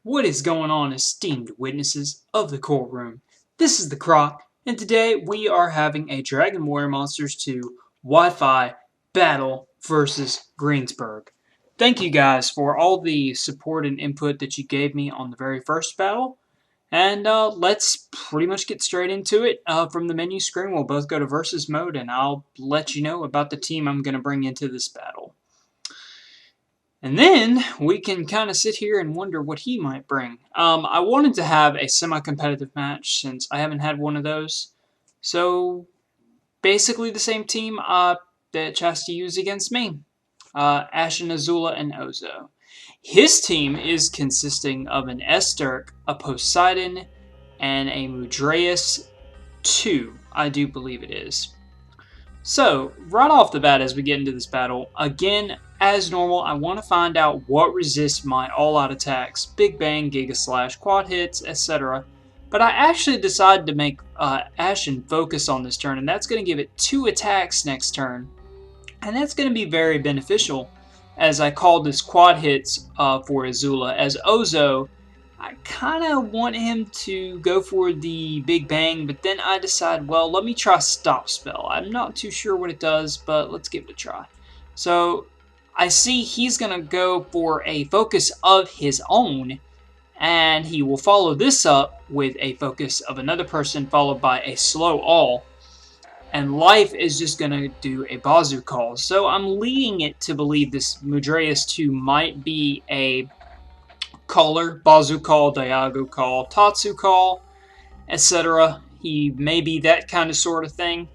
What is going on, esteemed witnesses of the courtroom? This is the Croc, and today we are having a Dragon Warrior Monsters 2 Wi-Fi battle versus Greensburg. Thank you guys for all the support and input that you gave me on the very first battle. And let's pretty much get straight into it. From the menu screen, we'll both go to versus mode, and I'll let you know about the team I'm going to bring into this battle. And then we can kind of sit here and wonder what he might bring. I wanted to have a semi-competitive match since I haven't had one of those. So basically the same team that Chastity used against me. Ashen, Azula, and Ozo. His team is consisting of an Esturk, a Poseidon, and a Mudreus 2, I do believe it is. So, right off the bat as we get into this battle, again, as normal, I want to find out what resists my all-out attacks, Big Bang, Giga Slash, Quad Hits, etc. But I actually decided to make Ashen focus on this turn, and that's going to give it 2 attacks next turn. And that's going to be very beneficial, as I called this Quad Hits for Azula. As Ozo, I kind of want him to go for the Big Bang, but then I decide, well, let me try Stop Spell. I'm not too sure what it does, but let's give it a try. So I see he's going to go for a focus of his own, and he will follow this up with a focus of another person, followed by a Slow All. And Life is just going to do a Bazoo Call. So I'm leading it to believe this Mudreus 2 might be a caller, Bazoo Call, Diago Call, Tatsu Call, etc. He may be that kind of sort of thing.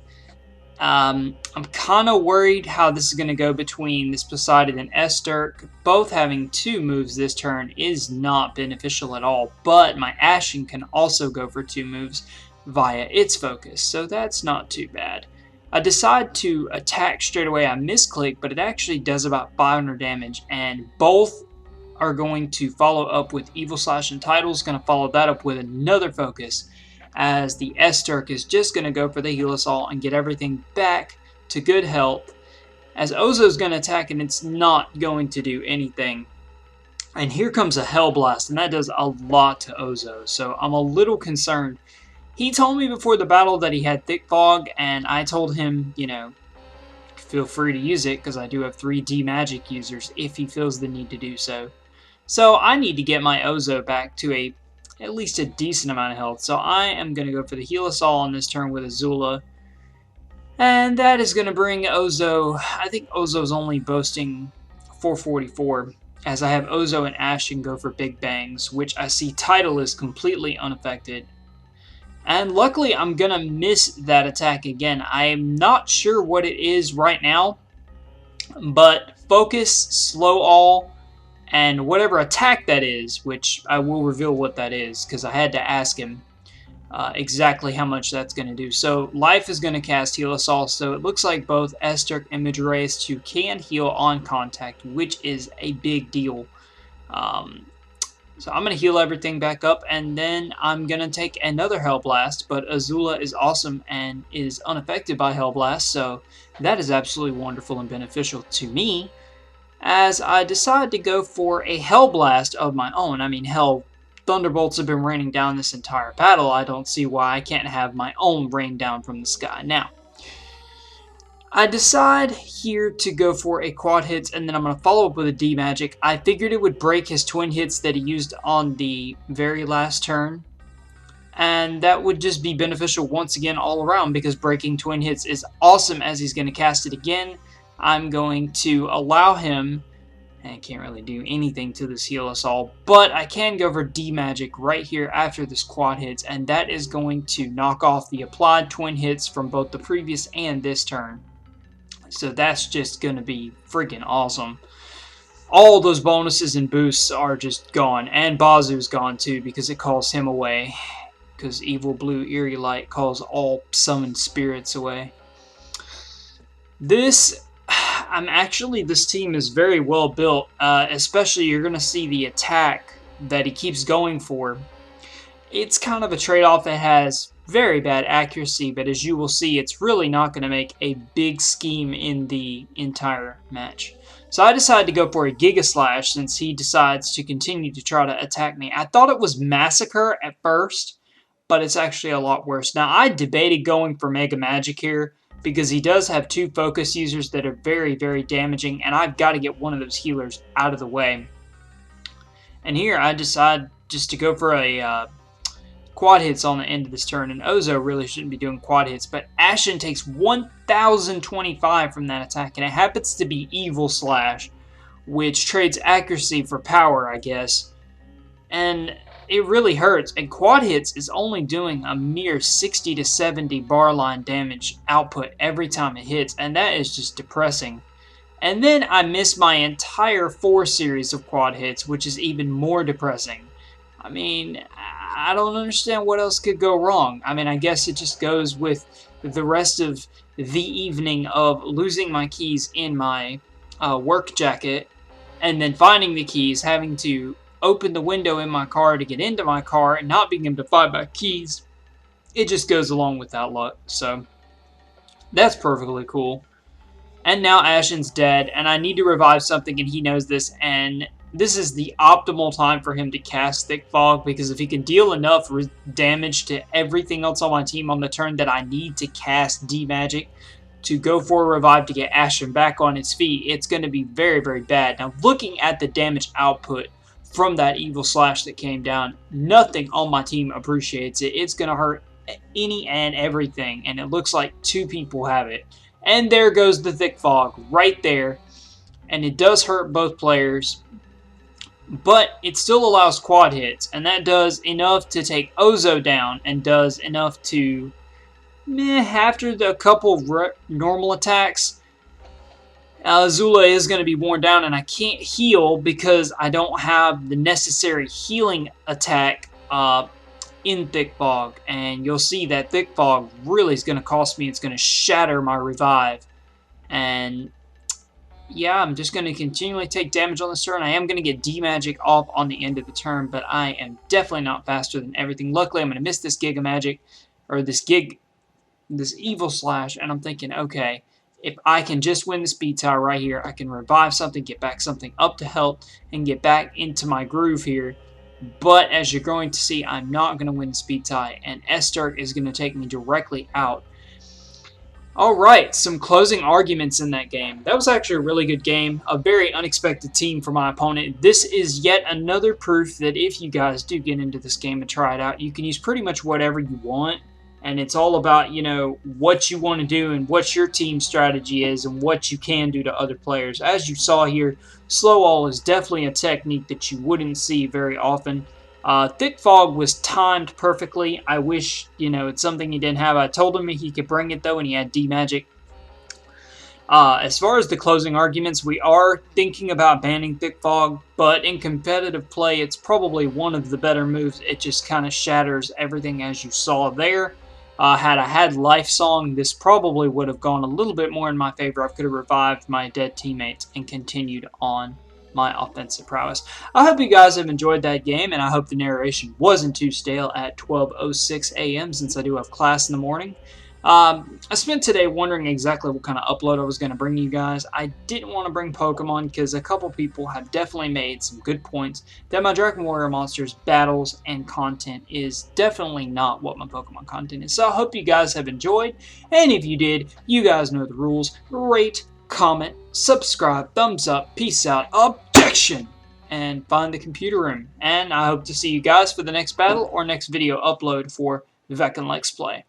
I'm kind of worried how this is going to go between this Poseidon and Esturk. Both having 2 moves this turn is not beneficial at all, but my Ashen can also go for 2 moves via its focus, so that's not too bad. I decide to attack straight away. I misclick, but it actually does about 500 damage, and both are going to follow up with Evil Slash, and Tidal's going to follow that up with another focus, as the Esturk is just going to go for the Heal Us All and get everything back to good health, as Ozo's going to attack and it's not going to do anything. And here comes a Hell Blast, and that does a lot to Ozo, so I'm a little concerned. He told me before the battle that he had Thick Fog, and I told him, you know, feel free to use it, because I do have 3 D-Magic users if he feels the need to do so. So I need to get my Ozo back to at least a decent amount of health. So I am going to go for the Heal Us All on this turn with Azula. And that is going to bring Ozo, I think Ozo's only boasting 444, as I have Ozo and Ashen go for Big Bangs, which I see Tidal is completely unaffected. And luckily I'm going to miss that attack again. I am not sure what it is right now, but Focus, Slow All, and whatever attack that is, which I will reveal what that is, because I had to ask him exactly how much that's going to do. So Life is going to cast Heal Us All, so it looks like both Esturk and Mudreus 2 can heal on contact, which is a big deal. So I'm going to heal everything back up, and then I'm going to take another Hell Blast, but Azula is awesome and is unaffected by Hell Blast, so that is absolutely wonderful and beneficial to me, as I decide to go for a Hell Blast of my own. I mean, hell, Thunderbolts have been raining down this entire battle. I don't see why I can't have my own rain down from the sky. Now, I decide here to go for a Quad Hits, and then I'm going to follow up with a D-Magic. I figured it would break his Twin Hits that he used on the very last turn, and that would just be beneficial once again all around, because breaking Twin Hits is awesome, as he's going to cast it again. I'm going to allow him, and I can't really do anything to this Heal Us All, but I can go for D-Magic right here after this Quad Hits, and that is going to knock off the applied Twin Hits from both the previous and this turn. So that's just going to be freaking awesome. All those bonuses and boosts are just gone, and Bazoo's gone too, because it calls him away, because Evil Blue Eerie Light calls all summoned spirits away. This team is very well built, especially you're going to see the attack that he keeps going for. It's kind of a trade-off that has very bad accuracy, but as you will see, it's really not going to make a big scheme in the entire match. So I decided to go for a Giga Slash since he decides to continue to try to attack me. I thought it was Massacre at first, but it's actually a lot worse. Now, I debated going for Mega Magic here because he does have 2 focus users that are very, very damaging, and I've got to get one of those healers out of the way. And here I decide just to go for a quad hits on the end of this turn, and Ozo really shouldn't be doing quad hits, but Ashen takes 1,025 from that attack, and it happens to be Evil Slash, which trades accuracy for power, I guess, and it really hurts, and quad hits is only doing a mere 60 to 70 bar line damage output every time it hits, and that is just depressing. And then I miss my entire 4 series of quad hits, which is even more depressing. I mean, I don't understand what else could go wrong. I mean, I guess it just goes with the rest of the evening of losing my keys in my work jacket and then finding the keys, having to open the window in my car to get into my car and not being able to find my keys. It just goes along with that luck. So that's perfectly cool. And now Ashen's dead, and I need to revive something, and he knows this, and this is the optimal time for him to cast Thick Fog, because if he can deal enough damage to everything else on my team on the turn that I need to cast D-Magic to go for a revive to get Ashen back on its feet, it's going to be very, very bad. Now, looking at the damage output from that Evil Slash that came down, nothing on my team appreciates it. It's going to hurt any and everything, and it looks like 2 people have it. And there goes the Thick Fog right there. And it does hurt both players. But it still allows quad hits. And that does enough to take Ozo down. And does enough to, after a couple of normal attacks, Azula is going to be worn down. And I can't heal because I don't have the necessary healing attack in Thick Fog, and you'll see that Thick Fog really is going to cost me. It's going to shatter my revive, and yeah, I'm just going to continually take damage on this turn. I am going to get D-Magic off on the end of the turn, but I am definitely not faster than everything. Luckily, I'm going to miss this Giga Magic, or this Evil Slash, and I'm thinking, okay, if I can just win the speed tower right here, I can revive something, get back something up to health, and get back into my groove here. But as you're going to see, I'm not going to win the speed tie, and Estark is going to take me directly out. Alright, some closing arguments in that game. That was actually a really good game, a very unexpected team for my opponent. This is yet another proof that if you guys do get into this game and try it out, you can use pretty much whatever you want. And it's all about, you know, what you want to do and what your team strategy is and what you can do to other players. As you saw here, Slow All is definitely a technique that you wouldn't see very often. Thick Fog was timed perfectly. I wish, you know, it's something he didn't have. I told him he could bring it, though, and he had D-Magic. As far as the closing arguments, we are thinking about banning Thick Fog, but in competitive play, it's probably one of the better moves. It just kind of shatters everything as you saw there. Had I had Life Song, this probably would have gone a little bit more in my favor. I could have revived my dead teammates and continued on my offensive prowess. I hope you guys have enjoyed that game, and I hope the narration wasn't too stale at 12:06 a.m. since I do have class in the morning. I spent today wondering exactly what kind of upload I was going to bring you guys. I didn't want to bring Pokemon because a couple people have definitely made some good points that my Dragon Warrior Monsters battles and content is definitely not what my Pokemon content is. So I hope you guys have enjoyed, and if you did, you guys know the rules. Rate, comment, subscribe, thumbs up, peace out, objection, and find the computer room. And I hope to see you guys for the next battle or next video upload for Vec and Lex Play.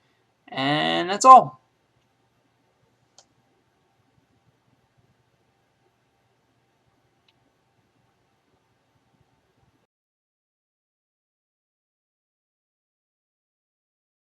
And that's all.